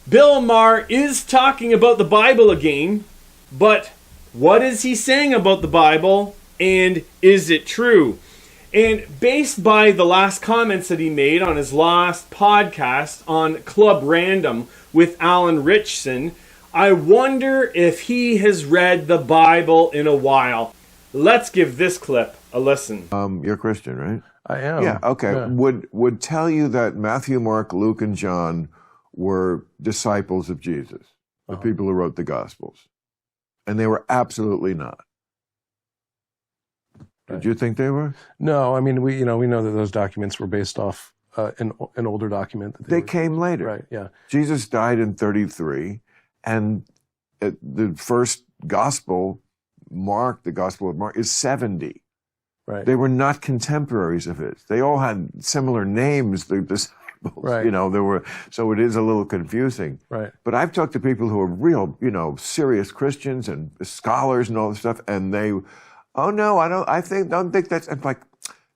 Bill Maher is talking about the Bible again, but what is he saying about the Bible, and is it true? And based by the last comments that he made on his last podcast on Club Random with Alan Ritchson, I wonder if he has read the Bible in a while. Let's give this clip a listen. You're a Christian, right? I am. Yeah, okay. Yeah. Would tell you that Matthew, Mark, Luke, and John were disciples of Jesus, the people who wrote the Gospels. And they were absolutely not. Did you think they were? No, I mean, we know that those documents were based off an older document. That they came later. Right, yeah. Jesus died in 33, and the first gospel, Mark, the Gospel of Mark, is 70. Right. They were not contemporaries of his. They all had similar names, the disciples. Right. So it is a little confusing. Right. But I've talked to people who are real, serious Christians and scholars and all this stuff, and they, oh no, don't think that's. I'm like,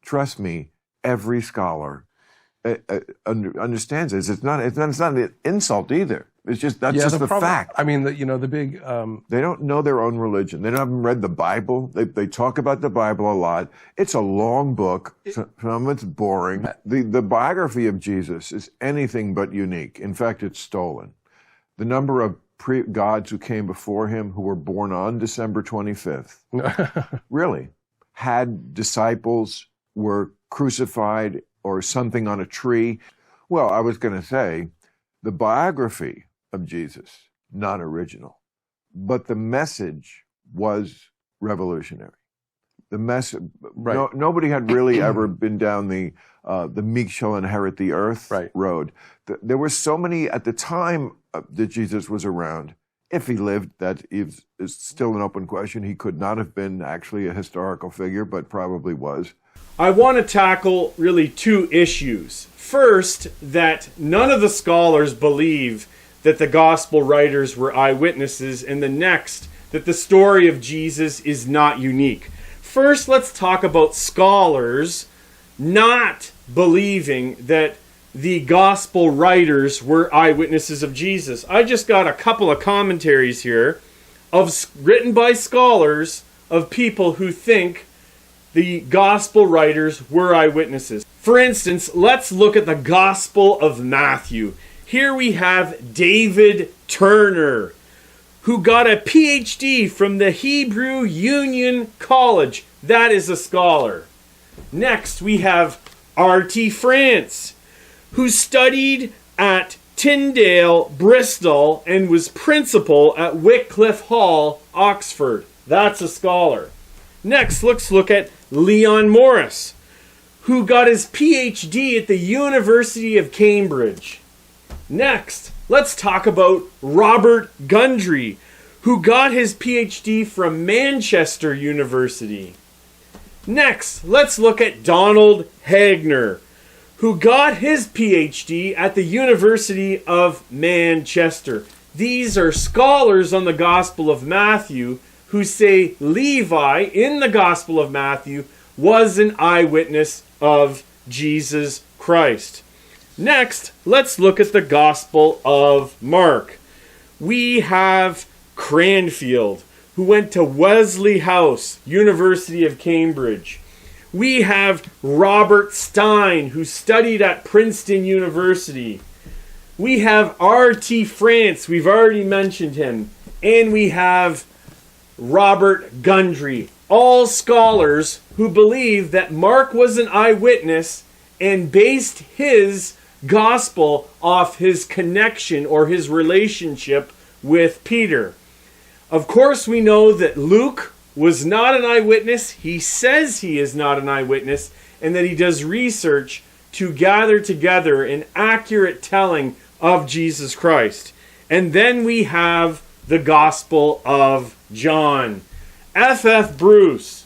trust me, every scholar understands this. It's not an insult either. It's just that's just the fact. I mean, the big. They don't know their own religion. They haven't read the Bible. They talk about the Bible a lot. It's a long book. Some of it's boring. The biography of Jesus is anything but unique. In fact, it's stolen. The number of gods who came before him who were born on December 25th, really, had disciples, were crucified or something on a tree. Well, I was going to say, the biography of Jesus, not original, but the message was revolutionary. The message, right. Nobody had really ever been down the meek shall inherit the earth road. There were so many at the time that Jesus was around. If he lived, that is still an open question. He could not have been actually a historical figure, but probably was. I want to tackle really two issues. First, that none of the scholars believe that the gospel writers were eyewitnesses, and the next, that the story of Jesus is not unique. First, let's talk about scholars not believing that the gospel writers were eyewitnesses of Jesus. I just got a couple of commentaries here written by scholars of people who think the gospel writers were eyewitnesses. For instance, let's look at the Gospel of Matthew. Here we have David Turner, who got a PhD from the Hebrew Union College. That is a scholar. Next, we have R.T. France, who studied at Tyndale, Bristol, and was principal at Wycliffe Hall, Oxford. That's a scholar. Next, let's look at Leon Morris, who got his PhD at the University of Cambridge. Next, let's talk about Robert Gundry, who got his PhD from Manchester University. Next, let's look at Donald Hagner, who got his PhD at the University of Manchester. These are scholars on the Gospel of Matthew who say Levi in the Gospel of Matthew was an eyewitness of Jesus Christ. Next, let's look at the Gospel of Mark. We have Cranfield, who went to Wesley House, University of Cambridge. We have Robert Stein, who studied at Princeton University. We have R.T. France, we've already mentioned him. And we have Robert Gundry, all scholars who believe that Mark was an eyewitness and based his gospel off his connection or his relationship with Peter. Of course, we know that Luke was not an eyewitness. He says he is not an eyewitness, and that he does research to gather together an accurate telling of Jesus Christ. And then we have the Gospel of John. F.F. Bruce,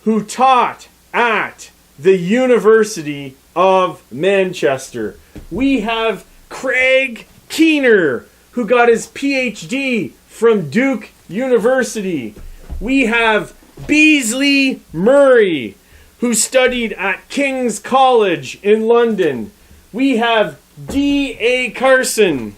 who taught at the University of Manchester. We have Craig Keener, who got his PhD from Duke University. We have Beasley Murray, who studied at King's College in London. We have D.A. Carson,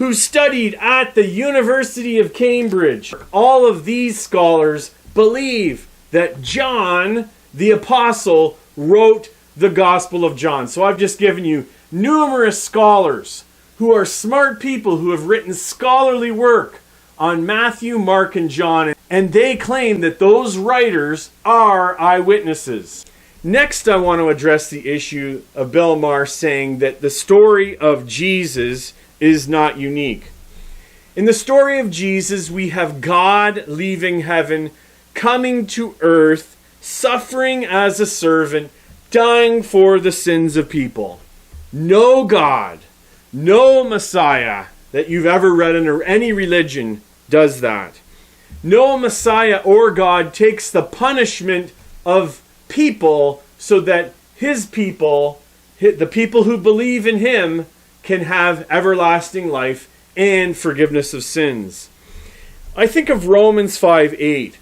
who studied at the University of Cambridge. All of these scholars believe that John, the apostle, wrote the Gospel of John. So I've just given you numerous scholars who are smart people who have written scholarly work on Matthew, Mark, and John, and they claim that those writers are eyewitnesses. Next, I want to address the issue of Bill Maher saying that the story of Jesus is not unique. In the story of Jesus, we have God leaving heaven, coming to earth, suffering as a servant, dying for the sins of people. No God, no Messiah that you've ever read in any religion does that. No Messiah or God takes the punishment of people so that his people, the people who believe in him, can have everlasting life and forgiveness of sins. I think of Romans 5:8.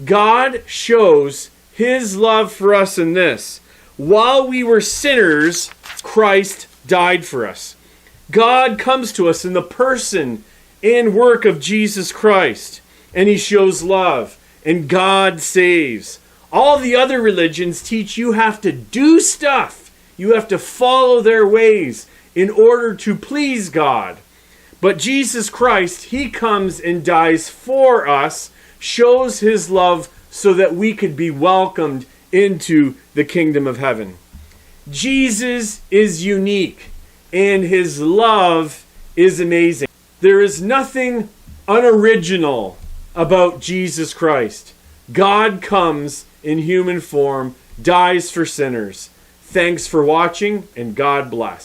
God shows his love for us in this: while we were sinners, Christ died for us. God comes to us in the person and work of Jesus Christ, and he shows love, and God saves. All the other religions teach you have to do stuff. You have to follow their ways in order to please God. But Jesus Christ, he comes and dies for us, shows his love so that we could be welcomed into the kingdom of heaven. Jesus is unique, and his love is amazing. There is nothing unoriginal about Jesus Christ. God comes in human form, dies for sinners. Thanks for watching, and God bless.